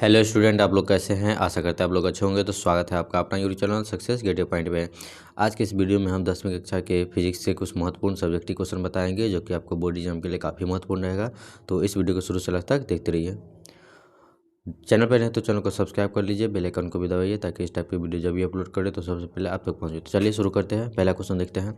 Hello student, आप लोग कैसे हैं। आशा करते हैं आप लोग अच्छे होंगे। तो स्वागत है आपका अपना यूट्यूब चैनल सक्सेस गेट ए पॉइंट में। आज के इस वीडियो में हम 10वीं कक्षा के फिजिक्स से कुछ महत्वपूर्ण सब्जेक्टिव क्वेश्चन बताएंगे जो कि आपको बोर्ड एग्जाम के लिए काफ़ी महत्वपूर्ण रहेगा। तो इस वीडियो को शुरू से लास्ट तक देखते रहिए। चैनल पर रहें तो चैनल को सब्सक्राइब कर लीजिए, बेल आइकन को भी दबाइए ताकि इस टाइप की वीडियो जब भी अपलोड करें तो सबसे पहले आप तक पहुँचे। तो चलिए शुरू करते हैं। पहला क्वेश्चन देखते हैं।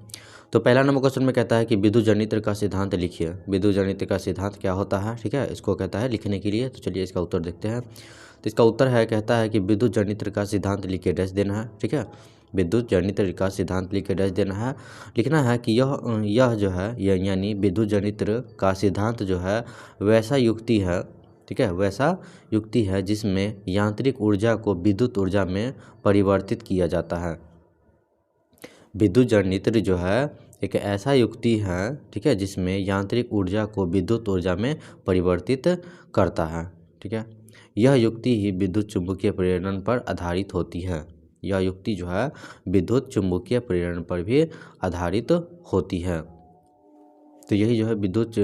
तो पहला नंबर क्वेश्चन में कहता है कि विद्युत जनित्र का सिद्धांत लिखिए। विद्युत जनित्र का सिद्धांत क्या होता है, ठीक है, इसको कहता है लिखने के लिए। तो चलिए इसका उत्तर देखते हैं। तो इसका उत्तर है, कहता है कि विद्युत जनित्र का सिद्धांत लिख के डैश देना है, ठीक है। विद्युत जनित्र का सिद्धांत लिख के डैश देना है। लिखना है कि यह जो है यानी विद्युत जनित्र का सिद्धांत जो है वैसा युक्ति है, ठीक है, वैसा युक्ति है जिसमें यांत्रिक ऊर्जा को विद्युत ऊर्जा में परिवर्तित किया जाता है। विद्युत जनित्र जो है एक ऐसा युक्ति है, ठीक है, जिसमें यांत्रिक ऊर्जा को विद्युत ऊर्जा में परिवर्तित करता है, ठीक है। यह युक्ति ही विद्युत चुम्बकीय प्रेरण पर आधारित होती है। यह युक्ति जो है विद्युत चुम्बकीय प्रेरण पर भी आधारित होती है। तो यही जो है विद्युत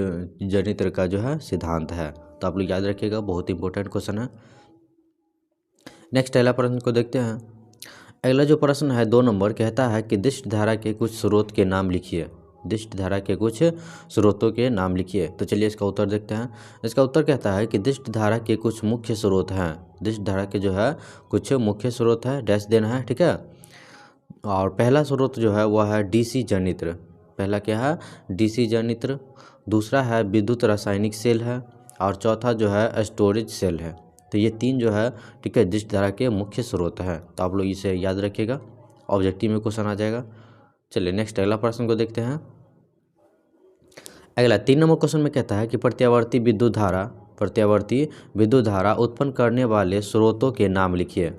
जनित्र का जो है सिद्धांत है। तो आप लोग याद रखिएगा, बहुत इंपॉर्टेंट क्वेश्चन है। नेक्स्ट अगला प्रश्न को देखते हैं। अगला जो प्रश्न है 2 नंबर, कहता है कि दिष्ट धारा के कुछ स्रोत के नाम लिखिए। दिष्ट धारा के कुछ स्रोतों के नाम लिखिए। तो चलिए इसका उत्तर देखते हैं। इसका उत्तर कहता है कि दिष्ट धारा के कुछ मुख्य स्रोत हैं। दिष्ट धारा के जो है कुछ मुख्य स्रोत है, डैश देना है, ठीक है। और पहला स्रोत जो है वह है डीसी जनित्र। पहला क्या है, डीसी जनित्र। दूसरा है विद्युत रासायनिक सेल है। और चौथा जो है स्टोरेज सेल है। तो ये 3 जो है, ठीक है, दिष्ट धारा के मुख्य स्रोत हैं। तो आप लोग इसे याद रखिएगा, ऑब्जेक्टिव में क्वेश्चन आ जाएगा। चलिए नेक्स्ट अगला प्रश्न को देखते हैं। अगला 3 नंबर क्वेश्चन में कहता है कि प्रत्यावर्ती विद्युत धारा उत्पन्न करने वाले स्रोतों के नाम लिखिए।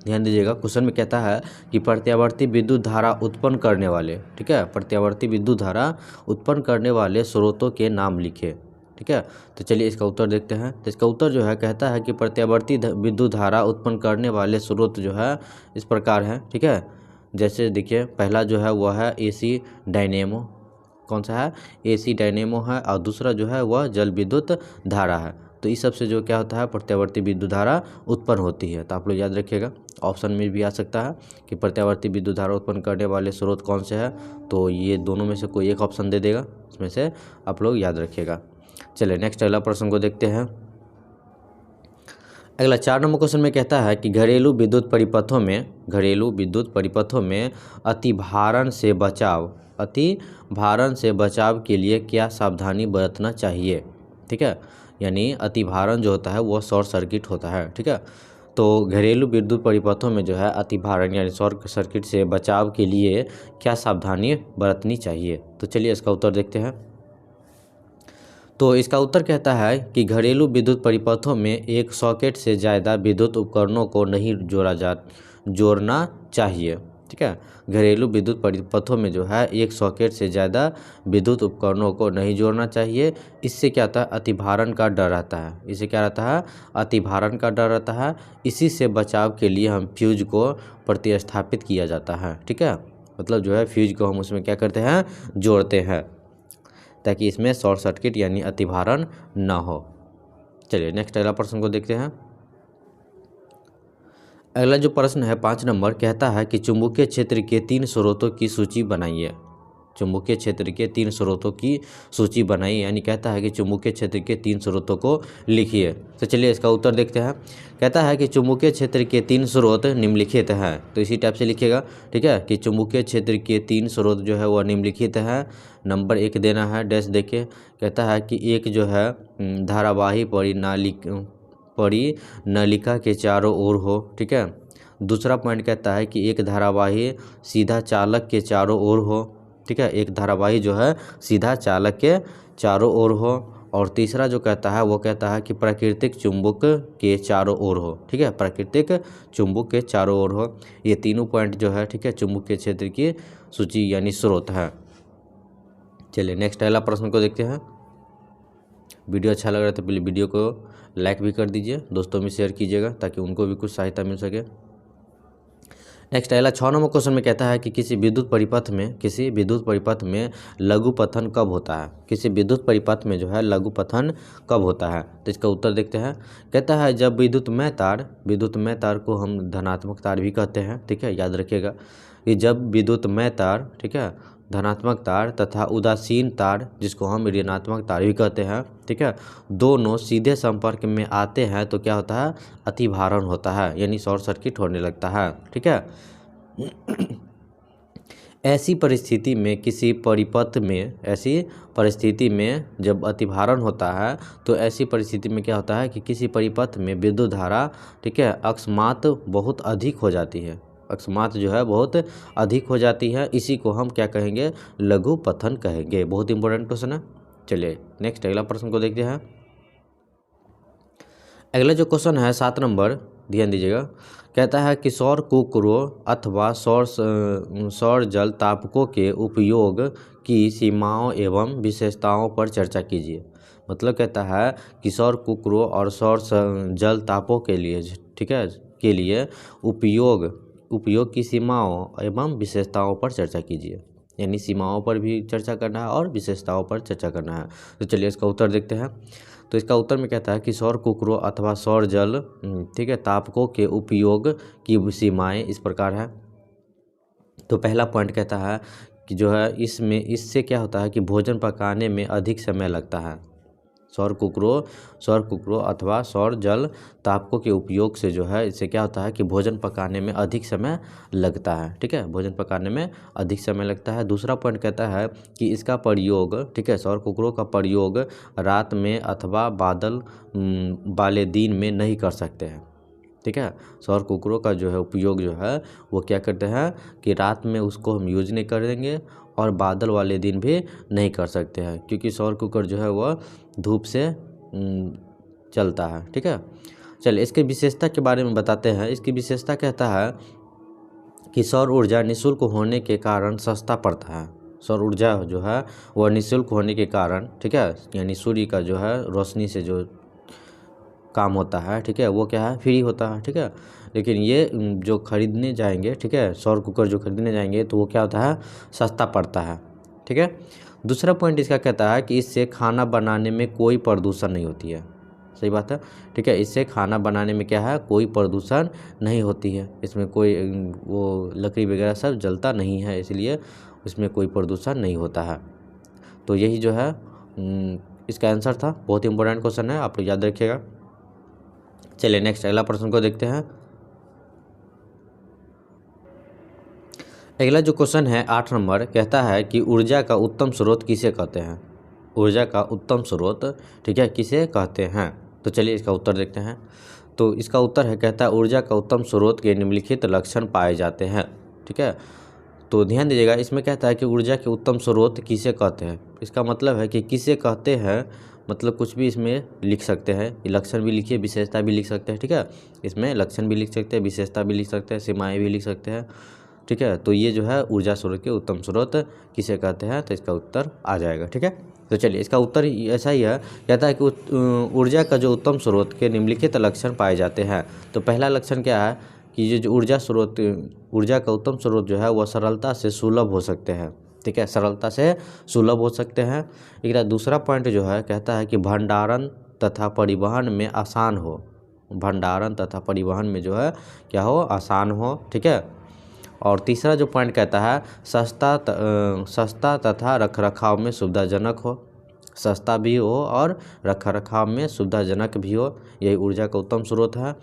ध्यान दीजिएगा, क्वेश्चन में कहता है कि प्रत्यावर्ती विद्युत धारा उत्पन्न करने वाले, ठीक है, प्रत्यावर्ती विद्युत धारा उत्पन्न करने वाले स्रोतों के नाम लिखिए, ठीक है। तो चलिए इसका उत्तर देखते हैं। तो इसका उत्तर जो है कहता है कि प्रत्यावर्ती विद्युत धारा उत्पन्न करने वाले स्रोत जो है इस प्रकार है, ठीक है। जैसे देखिए, पहला जो है वह है एसी डायनेमो। कौन सा है, एसी डायनेमो है। और दूसरा जो है वह जल विद्युत धारा है। तो इस सब से जो क्या होता है, प्रत्यावर्ती विद्युत धारा उत्पन्न होती है। तो आप लोग याद रखिएगा, ऑप्शन में भी आ सकता है कि प्रत्यावर्ती विद्युत धारा उत्पन्न करने वाले स्रोत कौन से हैं। तो ये दोनों में से कोई एक ऑप्शन दे देगा, इसमें से आप लोग याद रखिएगा। चलिए नेक्स्ट अगला प्रश्न को देखते हैं। अगला 4 नंबर क्वेश्चन में कहता है कि घरेलू विद्युत परिपथों में अतिभारण से बचाव के लिए क्या सावधानी बरतना चाहिए, ठीक है। यानी अतिभारण जो होता है वो शॉर्ट सर्किट होता है, ठीक है। तो घरेलू विद्युत परिपथों में जो है अतिभारण यानी शॉर्ट सर्किट से बचाव के लिए क्या सावधानी बरतनी चाहिए। तो चलिए इसका उत्तर देखते हैं। तो इसका उत्तर कहता है कि घरेलू विद्युत परिपथों में एक सॉकेट से ज़्यादा विद्युत उपकरणों को नहीं जोड़ना चाहिए, ठीक है। घरेलू विद्युत परिपथों में जो है एक सॉकेट से ज़्यादा विद्युत उपकरणों को नहीं जोड़ना चाहिए। इससे क्या होता है, अतिभारण का डर रहता है। इससे क्या रहता है, अतिभारण का डर रहता है। इसी से बचाव के लिए हम फ्यूज को प्रतिस्थापित किया जाता है, ठीक है। मतलब जो है फ्यूज को हम उसमें क्या करते हैं, जोड़ते हैं, ताकि इसमें शॉर्ट सर्किट यानी अतिभारण ना हो। चलिए नेक्स्ट अगला प्रश्न को देखते हैं। अगला जो प्रश्न है 5 नंबर, कहता है कि चुंबकीय क्षेत्र के 3 स्रोतों की सूची बनाइए। चुंबकीय क्षेत्र के 3 स्रोतों की सूची बनाइए, यानी कहता है कि चुंबकीय क्षेत्र के 3 स्रोतों को लिखिए। तो चलिए इसका उत्तर देखते हैं। कहता है कि चुंबकीय क्षेत्र के 3 स्रोत निम्नलिखित हैं। तो इसी टाइप से लिखिएगा, ठीक है, कि चुंबकीय क्षेत्र के 3 स्रोत जो है वह निम्नलिखित हैं। नंबर 1 देना है, डैश देखिए। कहता है कि एक जो है धारावाही परिनलिका के चारों ओर हो, ठीक है। दूसरा पॉइंट कहता है कि एक धारावाही सीधा चालक के चारों ओर हो, ठीक है, एक धारावाही जो है सीधा चालक के चारों ओर हो। और तीसरा जो कहता है वो कहता है कि प्राकृतिक चुंबक के चारों ओर हो, ठीक है, प्राकृतिक चुंबक के चारों ओर हो। ये तीनों पॉइंट जो है, ठीक है, चुंबकीय क्षेत्र की सूची यानी स्रोत है। चलिए नेक्स्ट अगला प्रश्न को देखते हैं। वीडियो अच्छा लग रहा है तो पहले वीडियो को लाइक भी कर दीजिए, दोस्तों में शेयर कीजिएगा ताकि उनको भी कुछ सहायता मिल सके। नेक्स्ट अगला 6 नंबर क्वेश्चन में कहता है कि किसी विद्युत परिपथ में लघु पतन कब होता है। किसी विद्युत परिपथ में जो है लघु पतन कब होता है, तो इसका उत्तर देखते हैं। कहता है जब विद्युतमय तार को हम धनात्मक तार भी कहते हैं, ठीक है, याद रखिएगा कि जब विद्युतमय तार, ठीक है, धनात्मक तार तथा उदासीन तार जिसको हम ऋणात्मक तार भी कहते हैं, ठीक है, दोनों सीधे संपर्क में आते हैं तो क्या होता है, अतिभारण होता है, यानी शॉर्ट सर्किट होने लगता है, ठीक है। ऐसी परिस्थिति में जब अतिभारण होता है तो ऐसी परिस्थिति में क्या होता है कि किसी परिपथ में विद्युत धारा, ठीक है, अकस्मात बहुत अधिक हो जाती है, अकस्मात जो है बहुत अधिक हो जाती है। इसी को हम क्या कहेंगे, लघु पतन कहेंगे। बहुत इंपॉर्टेंट क्वेश्चन है। चलिए नेक्स्ट अगला प्रश्न को देखते हैं। अगला जो क्वेश्चन है 7 नंबर, ध्यान दीजिएगा। कहता है कि सौर कुकरों अथवा सौर जल तापकों के उपयोग की सीमाओं एवं विशेषताओं पर चर्चा कीजिए। मतलब कहता है कि सौर कुकरों और सौर जल तापों के लिए, ठीक है, के लिए उपयोग की सीमाओं एवं विशेषताओं पर चर्चा कीजिए, यानी सीमाओं पर भी चर्चा करना है और विशेषताओं पर चर्चा करना है। तो चलिए इसका उत्तर देखते हैं। तो इसका उत्तर में कहता है कि सौर कुकरों अथवा सौर जल, ठीक है, तापकों के उपयोग की सीमाएं इस प्रकार है। तो पहला पॉइंट कहता है कि जो है इससे क्या होता है कि भोजन पकाने में अधिक समय लगता है। सौर कुकरों अथवा सौर जल तापकों के उपयोग से जो है इससे क्या होता है कि भोजन पकाने में अधिक समय लगता है, ठीक है, भोजन पकाने में अधिक समय लगता है। दूसरा पॉइंट कहता है कि इसका प्रयोग, ठीक है, सौर कुकरों का प्रयोग रात में अथवा बादल वाले दिन में नहीं कर सकते हैं, ठीक है। सौर कुकरों का जो है उपयोग जो है वो क्या करते हैं कि रात में उसको हम यूज नहीं करेंगे और बादल वाले दिन भी नहीं कर सकते हैं, क्योंकि सौर कुकर जो है वह धूप से चलता है, ठीक है। चलिए इसके विशेषता के बारे में बताते हैं। इसकी विशेषता कहता है कि सौर ऊर्जा निःशुल्क होने के कारण सस्ता पड़ता है। सौर ऊर्जा जो है वह निःशुल्क होने के कारण, ठीक है, यानी सूर्य का जो है रोशनी से जो काम होता है, ठीक है, वो क्या है, फ्री होता है, ठीक है। लेकिन ये जो खरीदने जाएंगे, ठीक है, सौर कुकर जो खरीदने जाएंगे तो वो क्या होता है, सस्ता पड़ता है, ठीक है। दूसरा पॉइंट इसका कहता है कि इससे खाना बनाने में कोई प्रदूषण नहीं होती है। सही बात है, ठीक है, इससे खाना बनाने में क्या है, कोई प्रदूषण नहीं होती है। इसमें कोई वो लकड़ी वगैरह सब जलता नहीं है, इसलिए उसमें कोई प्रदूषण नहीं होता है। तो यही जो है इसका आंसर था। बहुत इंपॉर्टेंट क्वेश्चन है, आप लोग याद रखिएगा। चलिए नेक्स्ट अगला प्रश्न को देखते हैं। अगला जो क्वेश्चन है 8 नंबर, कहता है कि ऊर्जा का उत्तम स्रोत किसे कहते हैं। ऊर्जा का उत्तम स्रोत, ठीक है, किसे कहते हैं। तो चलिए इसका उत्तर देखते हैं। तो इसका उत्तर है, कहता है ऊर्जा का उत्तम स्रोत के निम्नलिखित लक्षण पाए जाते हैं, ठीक है। तो ध्यान दीजिएगा, इसमें कहता है कि ऊर्जा के उत्तम स्रोत किसे कहते हैं। इसका मतलब है कि किसे कहते हैं, मतलब कुछ भी इसमें लिख सकते हैं, लक्षण भी लिखिए, विशेषता भी लिख सकते हैं, ठीक है। इसमें लक्षण भी लिख सकते हैं, विशेषता भी लिख सकते हैं, सीमाएं भी लिख सकते हैं, ठीक है। तो ये जो है ऊर्जा स्रोत के उत्तम स्रोत किसे कहते हैं, तो इसका उत्तर आ जाएगा, ठीक है। तो चलिए इसका उत्तर ऐसा ही है, कहता है कि ऊर्जा का जो उत्तम स्रोत के निम्नलिखित लक्षण पाए जाते हैं। तो पहला लक्षण क्या है कि ये जो ऊर्जा का उत्तम स्रोत जो है वह सरलता से सुलभ हो सकते हैं, ठीक है, सरलता से सुलभ हो सकते हैं। एक दूसरा पॉइंट जो है कहता है कि भंडारण तथा परिवहन में आसान हो, भंडारण तथा परिवहन में जो है क्या हो, आसान हो, ठीक है। और तीसरा जो पॉइंट कहता है सस्ता तथा रखरखाव में सुविधाजनक हो, सस्ता भी हो और रखरखाव में सुविधाजनक भी हो, यही ऊर्जा का उत्तम स्रोत है।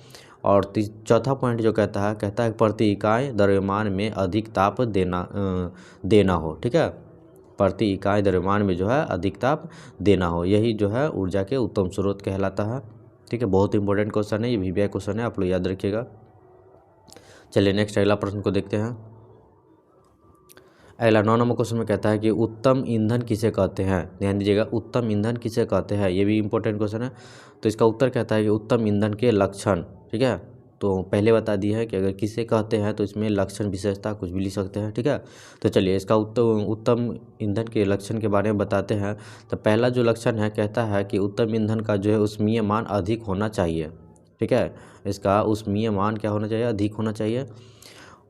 और चौथा पॉइंट जो कहता है प्रति इकाई द्रव्यमान में अधिक ताप देना हो, ठीक है, प्रति इकाई द्रव्यमान में जो है अधिक ताप देना हो, यही जो है ऊर्जा के उत्तम स्रोत कहलाता है, ठीक है। बहुत इंपॉर्टेंट क्वेश्चन है, ये वीवीआई क्वेश्चन है, आप लोग याद रखिएगा। चलिए नेक्स्ट अगला प्रश्न को देखते हैं। अगला 9 नंबर क्वेश्चन में कहता है कि उत्तम ईंधन किसे कहते हैं। ध्यान दीजिएगा, उत्तम ईंधन किसे कहते हैं, ये भी इंपॉर्टेंट क्वेश्चन है। तो इसका उत्तर कहता है कि उत्तम ईंधन के लक्षण, ठीक है। तो पहले बता दिया है कि अगर किसे कहते हैं तो इसमें लक्षण विशेषता कुछ भी लिख सकते हैं, ठीक है। तो चलिए इसका उत्तम ईंधन के लक्षण के बारे में बताते हैं। तो पहला जो लक्षण है कहता है कि उत्तम ईंधन का जो है ऊष्मीय मान अधिक होना चाहिए, ठीक है। इसका ऊष्मीय मान क्या होना चाहिए, अधिक होना चाहिए।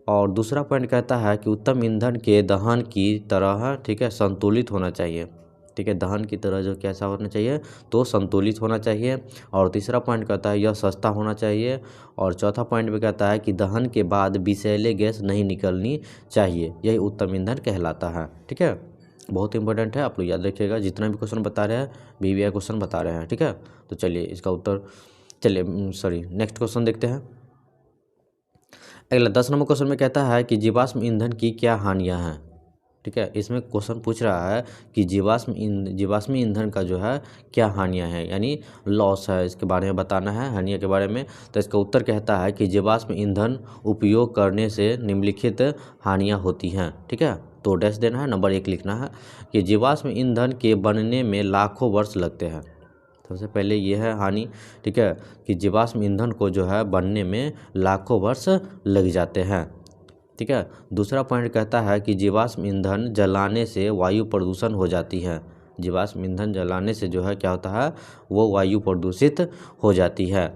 और दूसरा पॉइंट कहता है कि उत्तम ईंधन के दहन की तरह, ठीक है, संतुलित होना चाहिए। ठीक है, दहन की तरह जो कैसा होना चाहिए, तो संतुलित होना चाहिए। और तीसरा पॉइंट कहता है यह सस्ता होना चाहिए। और चौथा पॉइंट में कहता है कि दहन के बाद विषैले गैस नहीं निकलनी चाहिए, यही उत्तम ईंधन कहलाता है। ठीक है, बहुत इंपॉर्टेंट है, आप लोग याद रखिएगा, जितना भी क्वेश्चन बता रहे हैं VVI क्वेश्चन बता रहे हैं। ठीक है, तो चलिए इसका उत्तर, चलिए नेक्स्ट क्वेश्चन देखते हैं। अगला 10 नंबर क्वेश्चन में कहता है कि जीवाश्म ईंधन की क्या हानियां हैं। ठीक है, इसमें क्वेश्चन पूछ रहा है कि जीवाश्म ईंधन का जो है क्या हानियां हैं, यानी लॉस है, इसके बारे में बताना है, हानियों के बारे में। तो इसका उत्तर कहता है कि जीवाश्म ईंधन उपयोग करने से निम्नलिखित हानियां होती हैं। ठीक है, तो डैश देना है, नंबर 1 लिखना है कि जीवाश्म ईंधन के बनने में लाखों वर्ष लगते हैं। सबसे पहले ये है हानि, ठीक है, कि जीवाश्म ईंधन को जो है बनने में लाखों वर्ष लग जाते हैं। ठीक है, दूसरा पॉइंट कहता है कि जीवाश्म ईंधन जलाने से वायु प्रदूषण हो जाती है। जीवाश्म ईंधन जलाने से जो है क्या होता है, वो वायु प्रदूषित हो जाती है।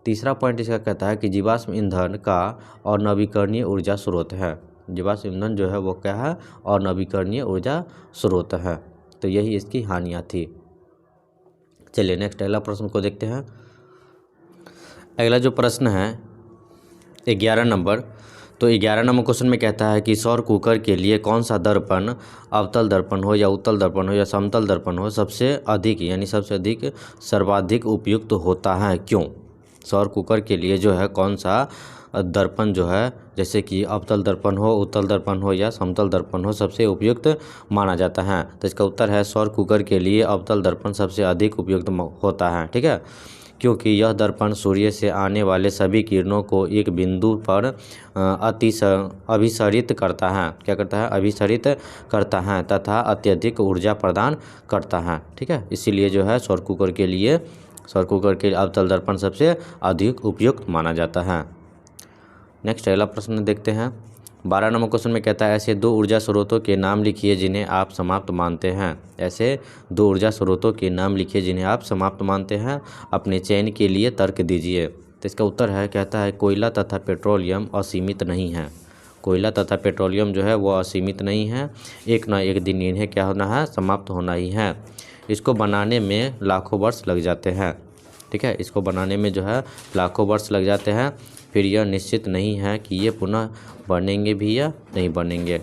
तीसरा पॉइंट इसका कहता है कि जीवाश्म ईंधन का और नवीकरणीय ऊर्जा स्रोत है। जीवाश्म ईंधन जो है वो क्या है, और नवीकरणीय ऊर्जा स्रोत है। तो यही इसकी हानियाँ थी। चलिए नेक्स्ट अगला प्रश्न को देखते हैं। अगला जो प्रश्न है 11 नंबर, तो 11 नंबर क्वेश्चन में कहता है कि सौर कुकर के लिए कौन सा दर्पण, अवतल दर्पण हो या उत्तल दर्पण हो या समतल दर्पण हो, सबसे अधिक यानी सबसे अधिक सर्वाधिक उपयुक्त होता है, क्यों। सौर कुकर के लिए जो है कौन सा दर्पण जो है, जैसे कि अवतल दर्पण हो, उत्तल दर्पण हो या समतल दर्पण हो, सबसे उपयुक्त माना जाता है। तो इसका उत्तर है सौर कुकर के लिए अवतल दर्पण सबसे अधिक उपयुक्त होता है। ठीक है, क्योंकि यह दर्पण सूर्य से आने वाले सभी किरणों को एक बिंदु पर अभिसरित करता है। क्या करता है, अभिसरित करता है तथा अत्यधिक ऊर्जा प्रदान करता है। ठीक है, इसीलिए जो है सौर कुकर के अवतल दर्पण सबसे अधिक उपयुक्त माना जाता है। नेक्स्ट अगला प्रश्न देखते हैं। 12 नंबर क्वेश्चन में कहता है ऐसे 2 ऊर्जा स्रोतों के नाम लिखिए जिन्हें आप समाप्त मानते हैं। ऐसे 2 ऊर्जा स्रोतों के नाम लिखिए जिन्हें आप समाप्त मानते हैं, अपने चयन के लिए तर्क दीजिए। तो इसका उत्तर है, कहता है कोयला तथा पेट्रोलियम असीमित नहीं है। कोयला तथा पेट्रोलियम जो है वो असीमित नहीं है, एक ना एक दिन इन्हें क्या होना है, समाप्त होना ही है। इसको बनाने में लाखों वर्ष लग जाते हैं। ठीक है, इसको बनाने में जो है लाखों वर्ष लग जाते हैं। फिर यह निश्चित नहीं है कि ये पुनः बनेंगे भी या नहीं बनेंगे।